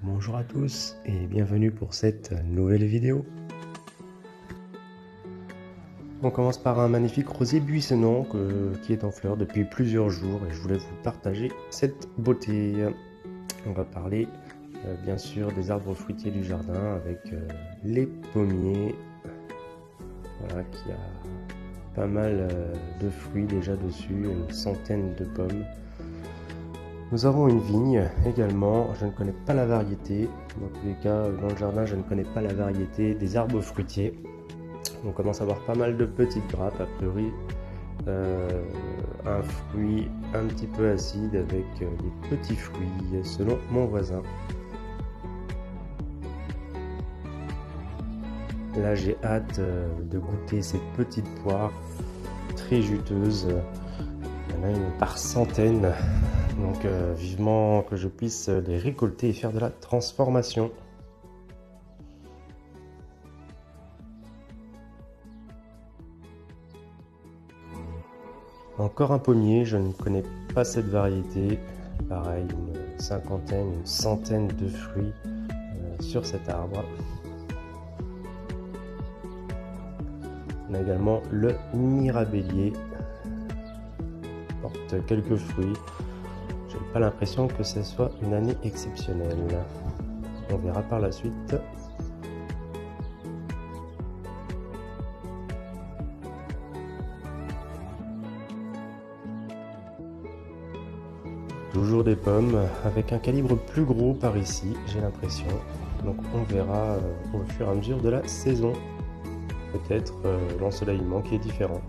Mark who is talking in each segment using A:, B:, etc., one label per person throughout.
A: Bonjour à tous et bienvenue pour cette nouvelle vidéo. On commence par un magnifique rosier buissonnant qui est en fleurs depuis plusieurs jours et je voulais vous partager cette beauté. On va parler bien sûr des arbres fruitiers du jardin avec les pommiers. Voilà, qui a pas mal de fruits déjà dessus, une centaine de pommes. Nous avons une vigne également, je ne connais pas la variété, dans tous les cas dans le jardin je ne connais pas la variété des arbres fruitiers. On commence à avoir pas mal de petites grappes, a priori un fruit un petit peu acide avec des petits fruits selon mon voisin. Là j'ai hâte de goûter ces petites poires très juteuses, il y en a une par centaines. Donc vivement que je puisse les récolter et faire de la transformation. Encore un pommier, je ne connais pas cette variété. Pareil, une cinquantaine, une centaine de fruits sur cet arbre. On a également le mirabellier, qui porte quelques fruits. Je n'ai pas l'impression que ce soit une année exceptionnelle. On verra par la suite. Toujours des pommes avec un calibre plus gros par ici, j'ai l'impression. Donc on verra au fur et à mesure de la saison. Peut-être l'ensoleillement qui est différent.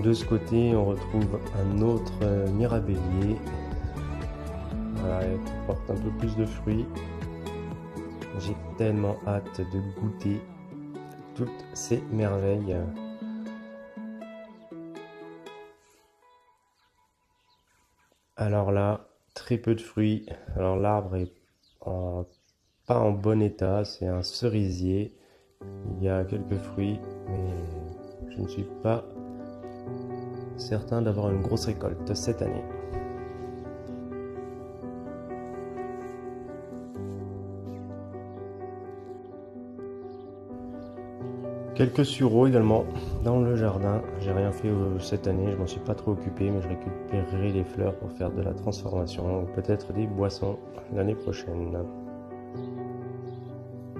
A: De ce côté, on retrouve un autre mirabellier. Voilà, qui porte un peu plus de fruits. J'ai tellement hâte de goûter toutes ces merveilles. Alors là, très peu de fruits. Alors l'arbre est pas en bon état, c'est un cerisier. Il y a quelques fruits, mais je ne suis pas certain d'avoir une grosse récolte cette année. Quelques sureaux également dans le jardin. J'ai rien fait cette année, je m'en suis pas trop occupé, mais je récupérerai les fleurs pour faire de la transformation ou peut-être des boissons l'année prochaine.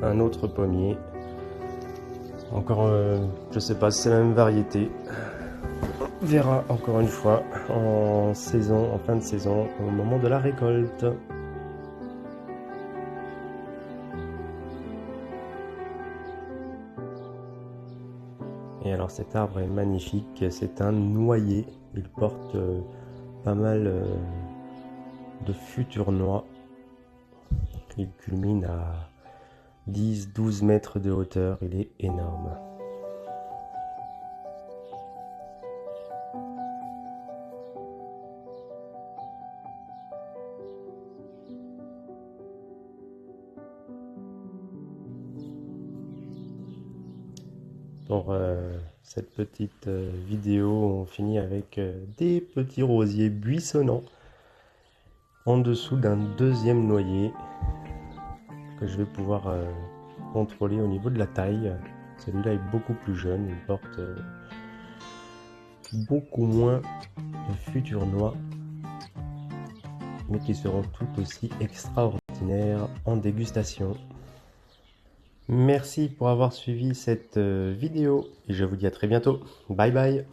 A: Un autre pommier. Encore, je sais pas si c'est la même variété. On verra encore une fois en saison, en fin de saison, au moment de la récolte. Et alors cet arbre est magnifique, c'est un noyer, il porte pas mal de futurs noix. Il culmine à 10-12 mètres de hauteur, il est énorme. Pour cette petite vidéo, on finit avec des petits rosiers buissonnants en dessous d'un deuxième noyer que je vais pouvoir contrôler au niveau de la taille. Celui-là est beaucoup plus jeune, il porte beaucoup moins de futures noix, mais qui seront tout aussi extraordinaires en dégustation. Merci pour avoir suivi cette vidéo et je vous dis à très bientôt. Bye bye.